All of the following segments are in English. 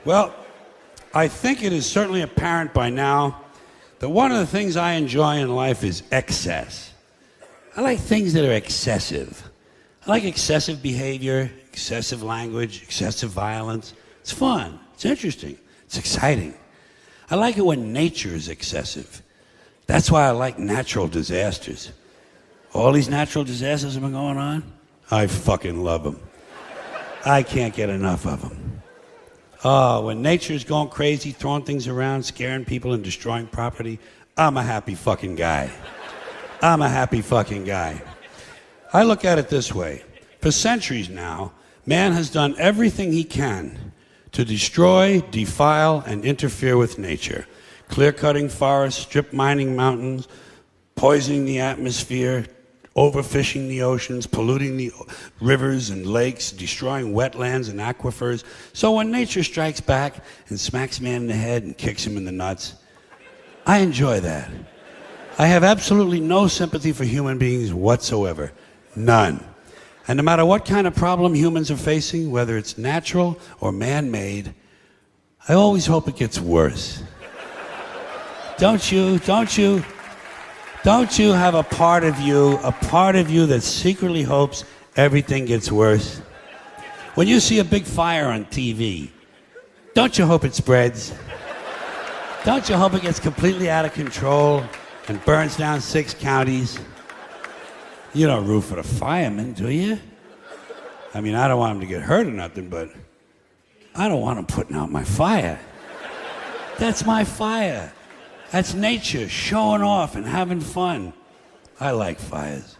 Well, I think it is certainly apparent by now that one of the things I enjoy in life is excess. I like things that are excessive. I like excessive behavior, excessive language, excessive violence. It's fun. It's interesting. It's exciting. I like it when nature is excessive. That's why I like natural disasters. All these natural disasters have been going on, I fucking love them. I can't get enough of them. Oh, when nature's going crazy, throwing things around, scaring people and destroying property, I'm a happy fucking guy. I'm a happy fucking guy. I look at it this way. For centuries now, man has done everything he can to destroy, defile, and interfere with nature. Clear-cutting forests, strip mining mountains, poisoning the atmosphere, overfishing the oceans, polluting the rivers and lakes, destroying wetlands and aquifers. So when nature strikes back and smacks man in the head and kicks him in the nuts, I enjoy that. I have absolutely no sympathy for human beings whatsoever. None. And no matter what kind of problem humans are facing, whether it's natural or man-made, I always hope it gets worse. Don't you have a part of you that secretly hopes everything gets worse? When you see a big fire on TV, don't you hope it spreads? Don't you hope it gets completely out of control and burns down 6 counties? You don't root for the firemen, do you? I mean, I don't want them to get hurt or nothing, but I don't want them putting out my fire. That's my fire. That's nature showing off and having fun. I like fires.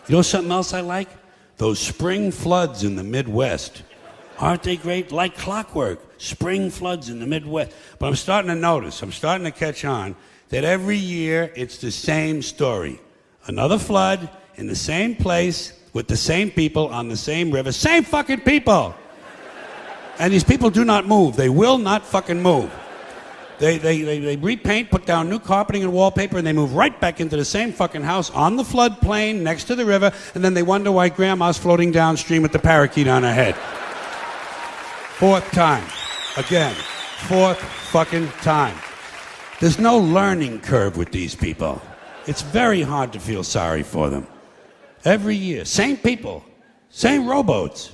You know something else I like? Those spring floods in the Midwest. Aren't they great? Like clockwork. Spring floods in the Midwest. But I'm starting to catch on that every year it's the same story. Another flood in the same place with the same people on the same river. Same fucking people! And these people do not move. They will not fucking move. They repaint, put down new carpeting and wallpaper, and they move right back into the same fucking house on the floodplain next to the river, and then they wonder why grandma's floating downstream with the parakeet on her head. 4th time. Again. 4th fucking time. There's no learning curve with these people. It's very hard to feel sorry for them. Every year. Same people. Same rowboats.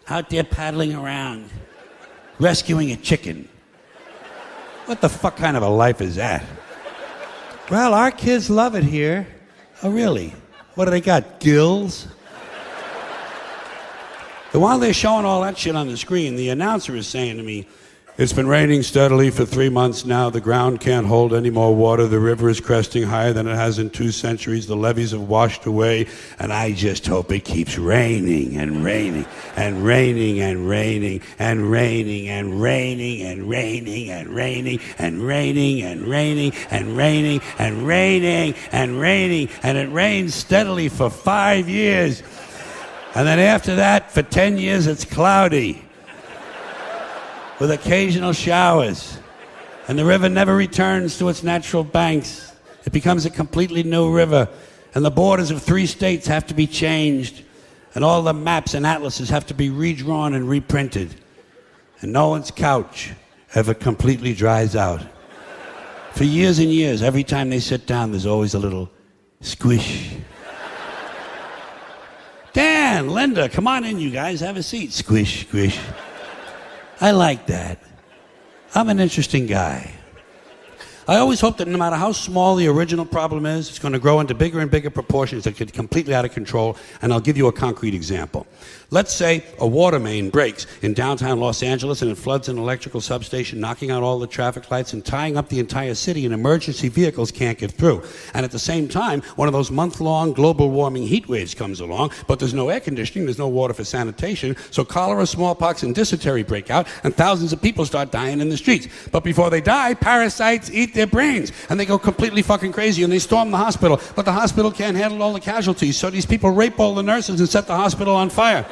Out there paddling around. Rescuing a chicken. What the fuck kind of a life is that? Well, our kids love it here. Oh, really? What do they got, gills? And while they're showing all that shit on the screen, the announcer is saying to me, "It's been raining steadily for 3 months now. The ground can't hold any more water. The river is cresting higher than it has in 2 centuries. The levees have washed away. And I just hope it keeps raining and raining and raining and raining and raining and raining and raining and raining and raining and raining and raining and raining and raining. And it rains steadily for 5 years. And then after that, for 10 years, it's cloudy. With occasional showers. And the river never returns to its natural banks. It becomes a completely new river. And the borders of 3 states have to be changed. And all the maps and atlases have to be redrawn and reprinted. And no one's couch ever completely dries out. For years and years, every time they sit down, there's always a little squish. Dan, Linda, come on in, you guys. Have a seat. Squish, squish. I like that. I'm an interesting guy. I always hope that no matter how small the original problem is, it's going to grow into bigger and bigger proportions that get completely out of control, and I'll give you a concrete example. Let's say a water main breaks in downtown Los Angeles and it floods an electrical substation, knocking out all the traffic lights and tying up the entire city, and emergency vehicles can't get through. And at the same time, one of those month-long global warming heat waves comes along, but there's no air conditioning, there's no water for sanitation, so cholera, smallpox, and dysentery break out, and thousands of people start dying in the streets. But before they die, parasites eat their brains, and they go completely fucking crazy, and they storm the hospital, but the hospital can't handle all the casualties, so these people rape all the nurses and set the hospital on fire.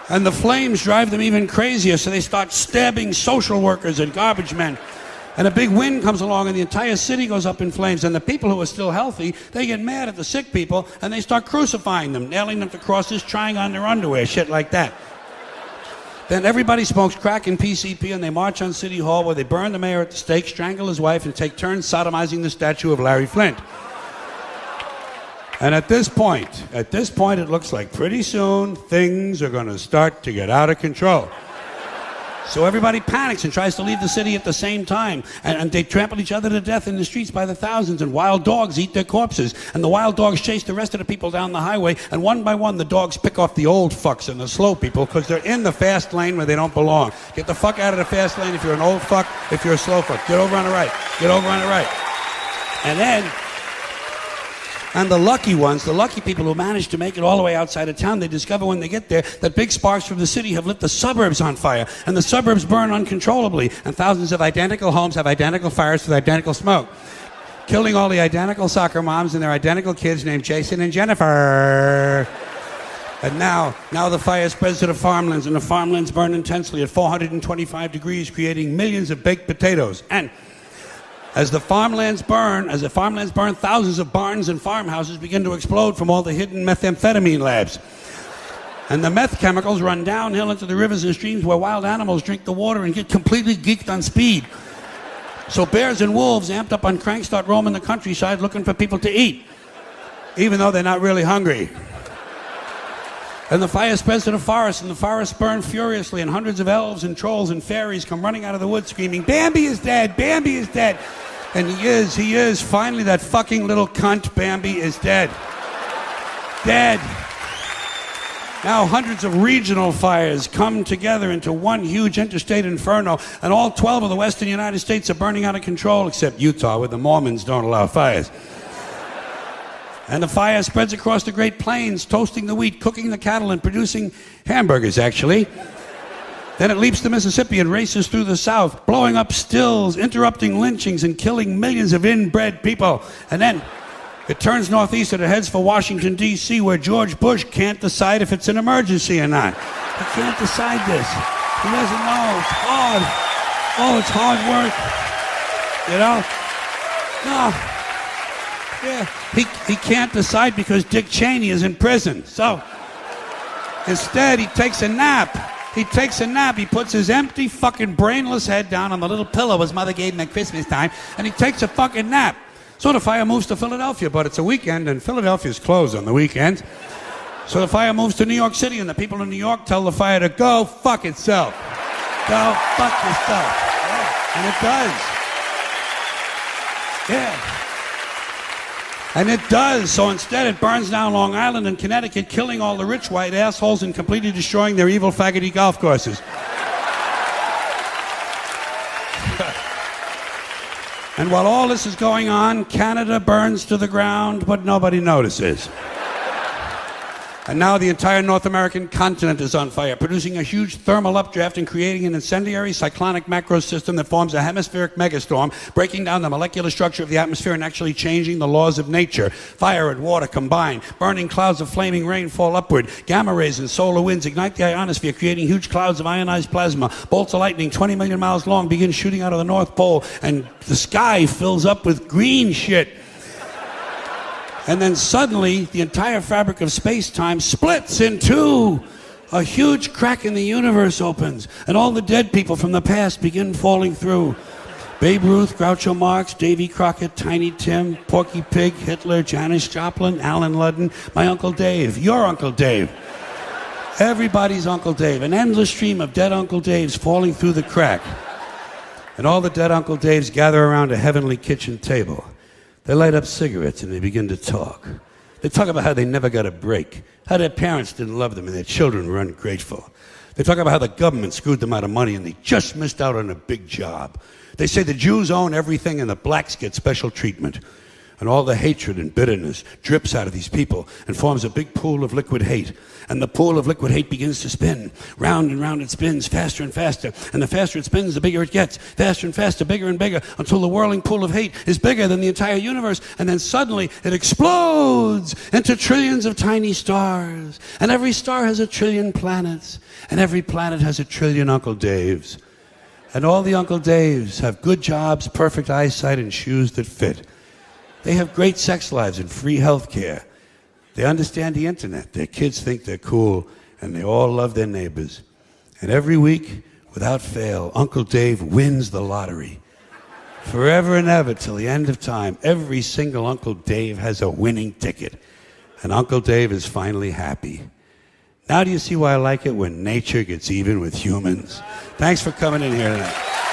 And the flames drive them even crazier, so they start stabbing social workers and garbage men. And a big wind comes along and the entire city goes up in flames, and the people who are still healthy, they get mad at the sick people, and they start crucifying them, nailing them to crosses, trying on their underwear, shit like that. Then everybody smokes crack and PCP, and they march on City Hall where they burn the mayor at the stake, strangle his wife, and take turns sodomizing the statue of Larry Flint. And at this point, it looks like pretty soon things are going to start to get out of control. So everybody panics and tries to leave the city at the same time. And they trample each other to death in the streets by the thousands, and wild dogs eat their corpses. And the wild dogs chase the rest of the people down the highway, and one by one the dogs pick off the old fucks and the slow people because they're in the fast lane where they don't belong. Get the fuck out of the fast lane if you're an old fuck, if you're a slow fuck. Get over on the right. Get over on the right. And the lucky ones, the lucky people who manage to make it all the way outside of town, they discover when they get there that big sparks from the city have lit the suburbs on fire, and the suburbs burn uncontrollably, and thousands of identical homes have identical fires with identical smoke, killing all the identical soccer moms and their identical kids named Jason and Jennifer. And now the fire spreads to the farmlands, and the farmlands burn intensely at 425 degrees, creating millions of baked potatoes. And as the farmlands burn, thousands of barns and farmhouses begin to explode from all the hidden methamphetamine labs. And the meth chemicals run downhill into the rivers and streams where wild animals drink the water and get completely geeked on speed. So bears and wolves, amped up on crank, start roaming the countryside looking for people to eat, even though they're not really hungry. And the fire spreads to the forest, and the forests burn furiously, and hundreds of elves and trolls and fairies come running out of the woods screaming, "Bambi is dead! Bambi is dead!" And he is. Finally, that fucking little cunt, Bambi, is dead. Dead. Now hundreds of regional fires come together into one huge interstate inferno, and all 12 of the western United States are burning out of control, except Utah, where the Mormons don't allow fires. And the fire spreads across the Great Plains, toasting the wheat, cooking the cattle, and producing hamburgers, actually. Then it leaps the Mississippi and races through the South, blowing up stills, interrupting lynchings, and killing millions of inbred people. And then it turns northeast and it heads for Washington, D.C., where George Bush can't decide if it's an emergency or not. He can't decide this. He doesn't know. It's hard. Oh, it's hard work. You know? No. Yeah. He can't decide because Dick Cheney is in prison. So instead, he takes a nap. He puts his empty, fucking brainless head down on the little pillow his mother gave him at Christmas time, and he takes a fucking nap. So the fire moves to Philadelphia, but it's a weekend, and Philadelphia's closed on the weekend. So the fire moves to New York City, and the people in New York tell the fire to go fuck itself. Go fuck yourself. Yeah. And it does. Yeah. And it does. So instead, it burns down Long Island and Connecticut, killing all the rich white assholes and completely destroying their evil faggoty golf courses. And while all this is going on, Canada burns to the ground, but nobody notices. And now the entire North American continent is on fire, producing a huge thermal updraft and creating an incendiary cyclonic macro system that forms a hemispheric megastorm, breaking down the molecular structure of the atmosphere and actually changing the laws of nature. Fire and water combine. Burning clouds of flaming rain fall upward. Gamma rays and solar winds ignite the ionosphere, creating huge clouds of ionized plasma. Bolts of lightning 20 million miles long begin shooting out of the North Pole, and the sky fills up with green shit. And then suddenly, the entire fabric of space-time splits in two. A huge crack in the universe opens, and all the dead people from the past begin falling through. Babe Ruth, Groucho Marx, Davy Crockett, Tiny Tim, Porky Pig, Hitler, Janis Joplin, Alan Ludden, my Uncle Dave, your Uncle Dave. Everybody's Uncle Dave. An endless stream of dead Uncle Daves falling through the crack. And all the dead Uncle Daves gather around a heavenly kitchen table. They light up cigarettes and they begin to talk. They talk about how they never got a break, how their parents didn't love them and their children were ungrateful. They talk about how the government screwed them out of money and they just missed out on a big job. They say the Jews own everything and the blacks get special treatment. And all the hatred and bitterness drips out of these people and forms a big pool of liquid hate. And the pool of liquid hate begins to spin. Round and round it spins, faster and faster. And the faster it spins, the bigger it gets. Faster and faster, bigger and bigger, until the whirling pool of hate is bigger than the entire universe. And then suddenly it explodes into trillions of tiny stars. And every star has a trillion planets. And every planet has a trillion Uncle Daves. And all the Uncle Daves have good jobs, perfect eyesight, and shoes that fit. They have great sex lives and free health care. They understand the internet. Their kids think they're cool, and they all love their neighbors. And every week, without fail, Uncle Dave wins the lottery. Forever and ever, till the end of time, every single Uncle Dave has a winning ticket. And Uncle Dave is finally happy. Now do you see why I like it when nature gets even with humans? Thanks for coming in here tonight.